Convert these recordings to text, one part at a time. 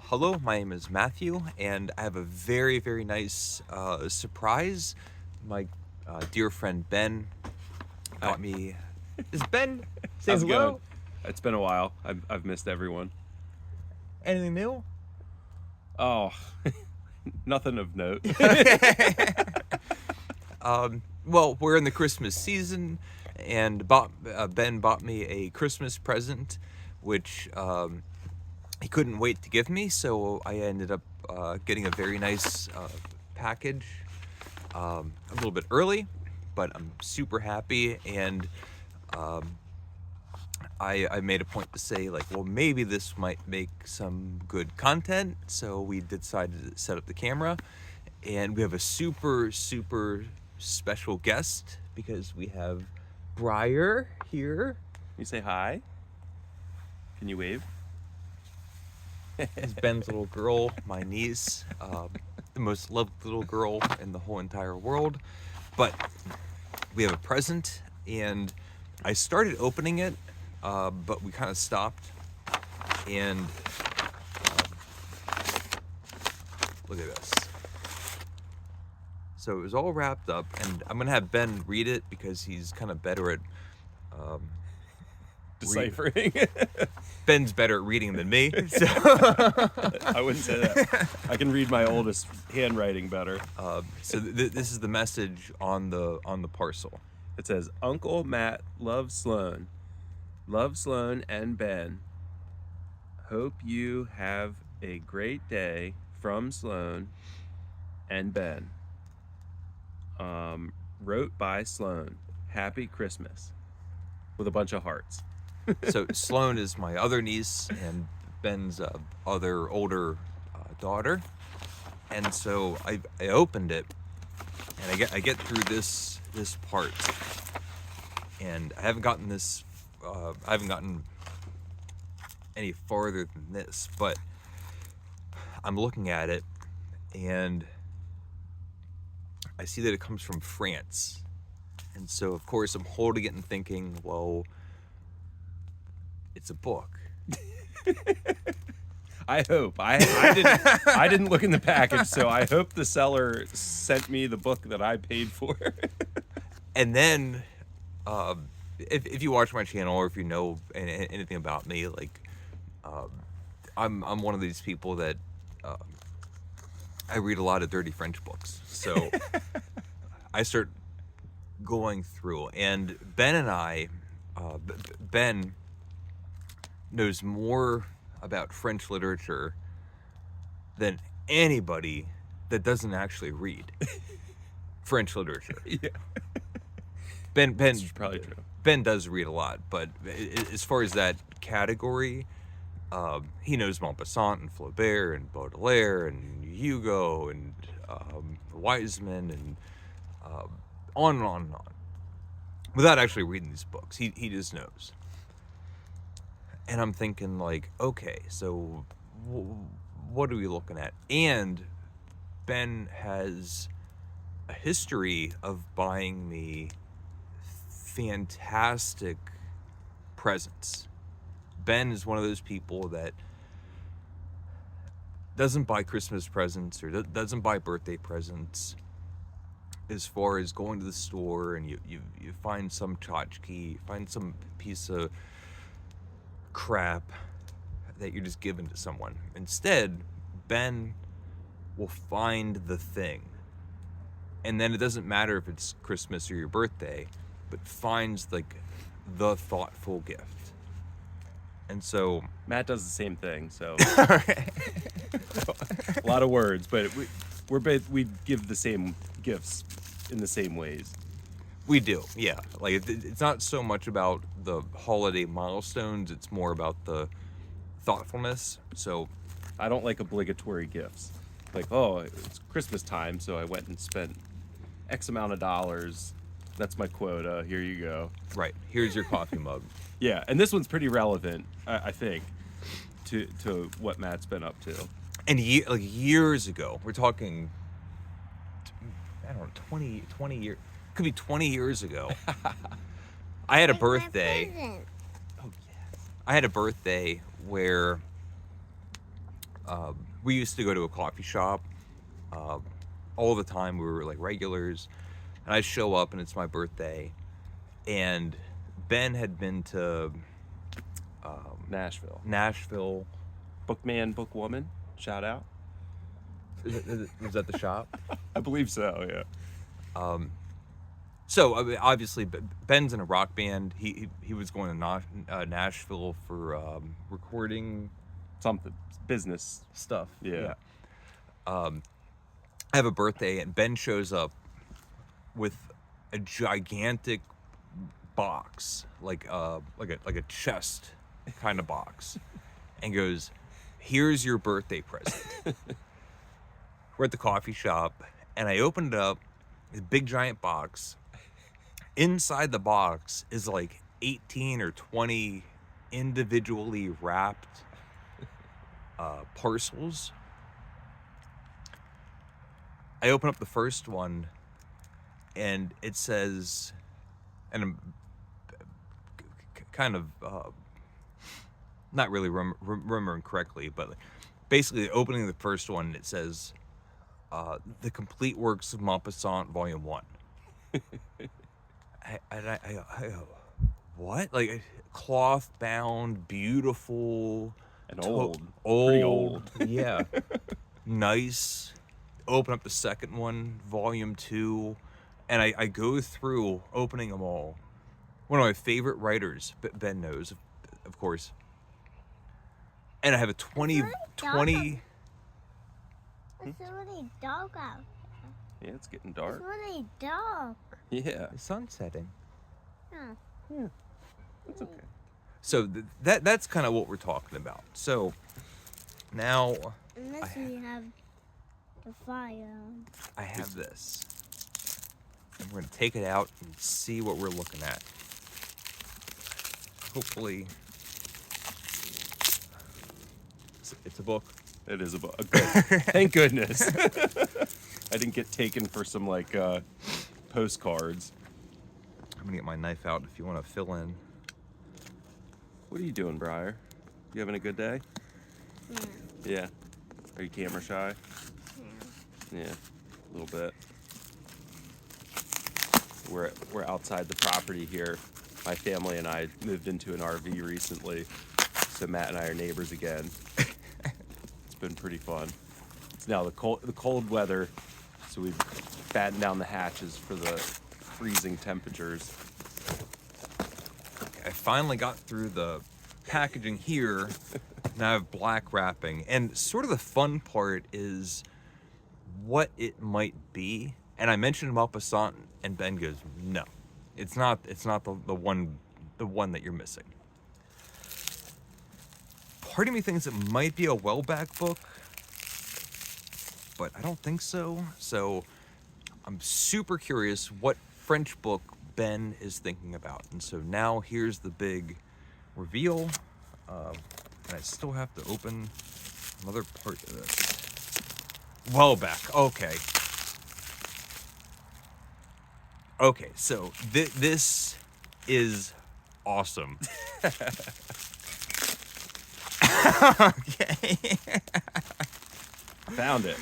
Hello, my name is Matthew, and I have a very, very nice surprise. My dear friend Ben got me. Is Ben? Say How's it going? hello. It's been a while. I've missed everyone. Anything new? Oh, nothing of note. Well, we're in the Christmas season, and Ben bought me a Christmas present, which he couldn't wait to give me, so I ended up getting a very nice package a little bit early, but I'm super happy, and I made a point to say, like, well, maybe this might make some good content, so we decided to set up the camera, and we have a super, super special guest, because we have Briar here. You say hi? Can you wave? Is Ben's little girl, my niece, the most loved little girl in the whole entire world. But we have a present, and I started opening it, but we kind of stopped. And look at this. So it was all wrapped up, and I'm gonna have Ben read it because he's kind of better at Deciphering. Ben's better at reading than me. So. I wouldn't say that. I can read my oldest handwriting better. This is the message on the parcel. It says, Uncle Matt loves Sloan. Love Sloan and Ben. Hope you have a great day from Sloan and Ben. Wrote by Sloan. Happy Christmas. With a bunch of hearts. So Sloan is my other niece and Ben's other older daughter, and so I opened it, and I get through this part, and I haven't gotten any farther than this, but I'm looking at it, and I see that it comes from France, and so of course I'm holding it and thinking, well, it's a book. I hope. I didn't look in the package, so I hope the seller sent me the book that I paid for. And then, if you watch my channel or if you know anything about me, like, I'm one of these people that I read a lot of dirty French books. So I start going through, and Ben and I, Ben knows more about French literature than anybody that doesn't actually read French literature. Yeah. That's probably true. Ben does read a lot, but as far as that category, he knows Maupassant and Flaubert and Baudelaire and Hugo and Wiseman and on and on and on. Without actually reading these books, he just knows. And I'm thinking, like, okay, so what are we looking at? And Ben has a history of buying me fantastic presents. Ben is one of those people that doesn't buy Christmas presents or doesn't buy birthday presents. As far as going to the store and you find some tchotchke, find some piece of crap that you're just giving to someone. Instead, Ben will find the thing, and then it doesn't matter if it's Christmas or your birthday, but finds like the thoughtful gift. And so Matt does the same thing, so a lot of words, but we give the same gifts in the same ways. we do, yeah. Like it's not so much about the holiday milestones; it's more about the thoughtfulness. So I don't like obligatory gifts. Like, oh, it's Christmas time, so I went and spent X amount of dollars. That's my quota. Here you go. right, here's your coffee mug. Yeah, and this one's pretty relevant, I think, to what Matt's been up to. And years ago, we're talking, I don't know, 20 years, could be 20 years ago. I had a birthday. Oh, yeah. I had a birthday where We used to go to a coffee shop uh, all the time. We were like regulars, and I'd show up, and it's my birthday, and Ben had been to Nashville. Nashville. Bookman, bookwoman. Shout out. Was that the shop? I believe so. Yeah. So I mean, obviously, Ben's in a rock band. He was going to Nashville for recording Something business. stuff. Yeah. I have a birthday, and Ben shows up with a gigantic box, like a chest kind of box, and goes, "Here's your birthday present." We're at the coffee shop, and I opened it up. This big giant box. Inside the box is like 18 or 20 individually wrapped parcels. I open up the first one, and it says, and I'm kind of not really remembering correctly, but basically opening the first one, it says, "The Complete Works of Maupassant, Volume 1." I go, what? Like, cloth bound, beautiful, And old. old, Pretty old. yeah, nice. Open up the second one, Volume 2, and I go through opening them all. One of my favorite writers, Ben knows, of course. And I have a 20. It's really dark out. Yeah, it's getting It's dark. really dark. Yeah. The sun's setting. Huh. Yeah. That's okay. So that's kind of what we're talking about. So now Unless we have the fire on. I have this. And we're going to take it out and see what we're looking at. Hopefully, it's a book. It is a book. Good. Thank goodness. I didn't get taken for some like postcards. I'm going to get my knife out if you want to fill in. What are you doing, Briar? You having a good day? Yeah. Yeah. Are you camera shy? Yeah. Yeah, a little bit. We're outside the property here. My family and I moved into an RV recently, so Matt and I are neighbors again. It's been pretty fun. It's now the cold weather, so we've battened down the hatches for the freezing temperatures. I finally got through the packaging here. Now I have black wrapping. And sort of the fun part is what it might be. And I mentioned Maupassant, and Ben goes, "No, it's not the one that you're missing." Part of me thinks it might be a Welbeck book, but I don't think so. So I'm super curious what French book Ben is thinking about. And so now here's the big reveal. And I still have to open another part of this. Welbeck, okay. Okay, so this is awesome. Okay. Found it.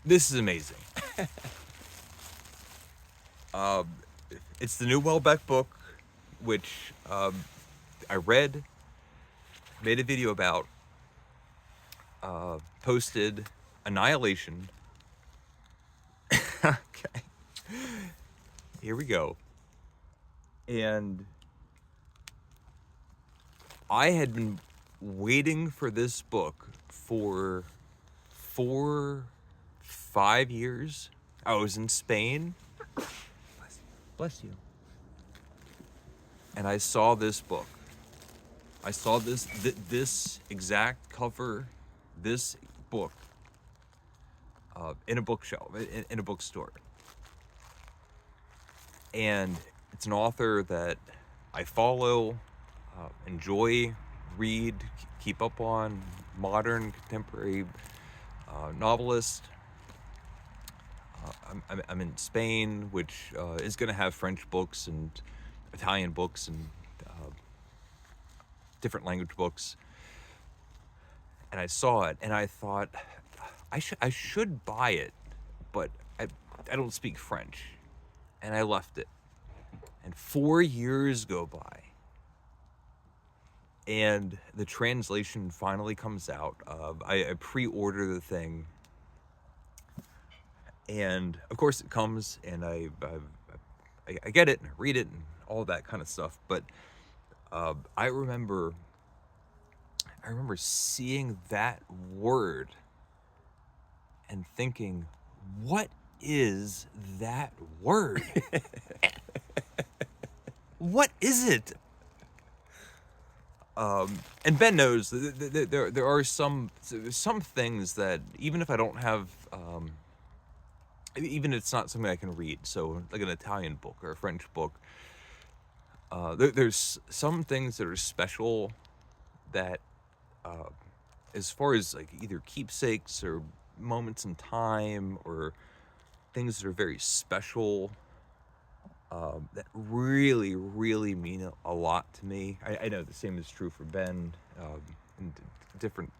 This is amazing. It's the new Welbeck book, which I read, made a video about, posted Annihilation. Okay. Here we go. And I had been waiting for this book for 5 years. I was in Spain. Bless you. And I saw this book. I saw this exact cover, this book, in a bookshelf, in a bookstore. And it's an author that I follow, enjoy, read, keep up on, modern, contemporary novelist. I'm in Spain, which is going to have French books and Italian books and different language books, and I saw it, and I thought, I should buy it, but I don't speak French, and I left it. And 4 years go by, and the translation finally comes out. I pre-order the thing, and of course it comes, and I get it and I read it and all that kind of stuff. But I remember seeing that word and thinking, what is that word? What is it? And Ben knows that there are some things that, even if I don't have, even if it's not something I can read, so like an Italian book or a French book, there's some things that are special that, as far as like either keepsakes or moments in time or things that are very special, that really, really mean a lot to me. I know the same is true for Ben, and different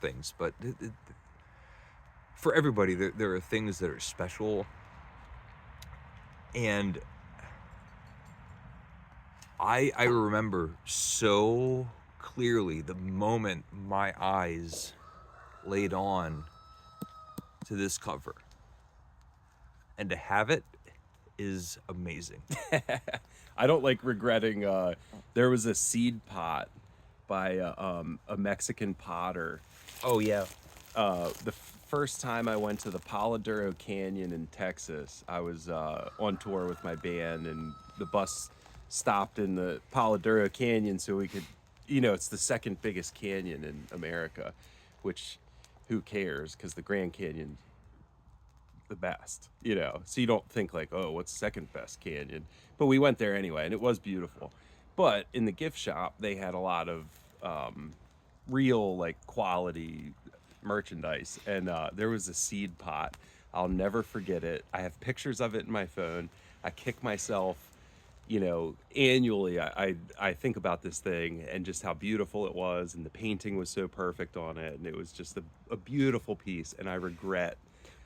things, but for everybody, there are things that are special. And I remember so clearly the moment my eyes laid on to this cover, and to have it is amazing. I don't like regretting. There was a seed pot by a Mexican potter. Oh yeah. The first time I went to the Palo Duro Canyon in Texas, I was on tour with my band, and the bus stopped in the Palo Duro Canyon so we could, it's the second biggest canyon in America, which who cares, because the Grand Canyon the best, so you don't think like, oh, what's second best canyon, but we went there anyway, and it was beautiful. But in the gift shop they had a lot of real like quality merchandise, and there was a seed pot. I'll never forget it. I have pictures of it in my phone. I kick myself, annually. I think about this thing and just how beautiful it was, and the painting was so perfect on it, and it was just a beautiful piece, and I regret.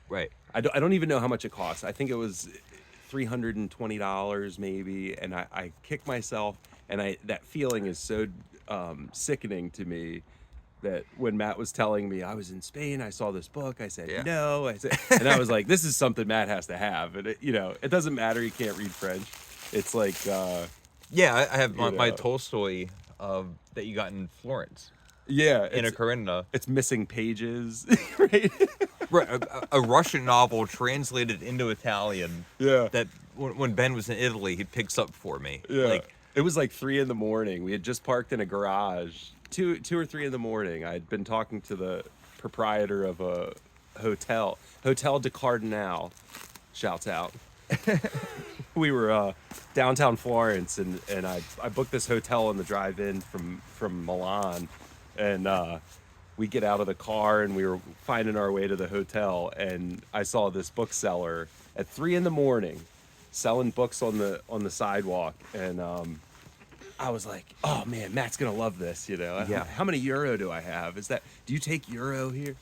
Right. I don't even know how much it cost. I think it was $320 maybe, and I kick myself, and that feeling is so sickening to me that when Matt was telling me I was in Spain, I saw this book, I said, Yeah. no. And I was like, this is something Matt has to have. And it doesn't matter, you can't read French. It's like yeah, I have my Tolstoy that you got in Florence. Yeah, in a Karenina. It's missing pages, right? Right, a Russian novel translated into Italian. Yeah. That when Ben was in Italy, he picks up for me. Yeah. Like, it was like 3 a.m. We had just parked in a garage. 2 or 3 a.m. I'd been talking to the proprietor of a Hotel de Cardinal. Shouts out. We were downtown Florence, and I booked this hotel on the drive-in from Milan, and we get out of the car and we were finding our way to the hotel, and I saw this bookseller at 3 a.m. selling books on the sidewalk, and I was like, oh man, Matt's gonna love this, Yeah. How many euro do I have? Do you take euro here?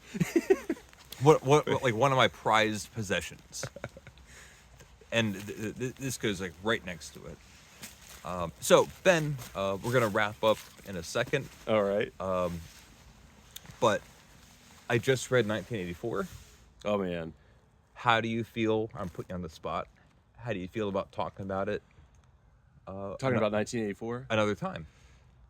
what like one of my prized possessions. And this goes like right next to it. So Ben, we're gonna wrap up in a second. All right. But I just read 1984. Oh man. How do you feel? I'm putting you on the spot. How do you feel about talking about it? Talking about 1984? Another time.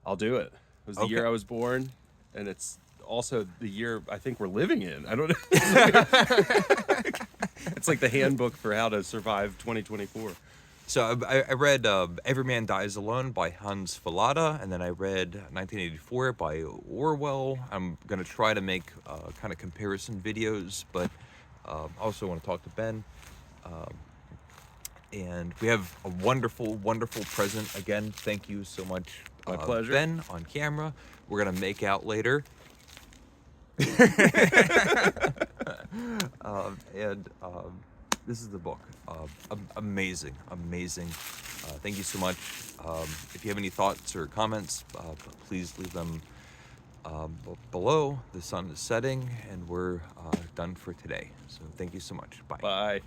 I'll do it. It was the year I was born, and it's also the year I think we're living in. I don't know. It's like the handbook for how to survive 2024. So I read Every Man Dies Alone by Hans Fallada, and then I read 1984 by Orwell. I'm going to try to make kind of comparison videos, but I also want to talk to Ben. And we have a wonderful, wonderful present. Again, thank you so much. My pleasure. Ben, on camera. We're going to make out later. This is the book. Amazing, amazing. Thank you so much. If you have any thoughts or comments, please leave them below. The sun is setting, and we're done for today. So thank you so much. Bye. Bye.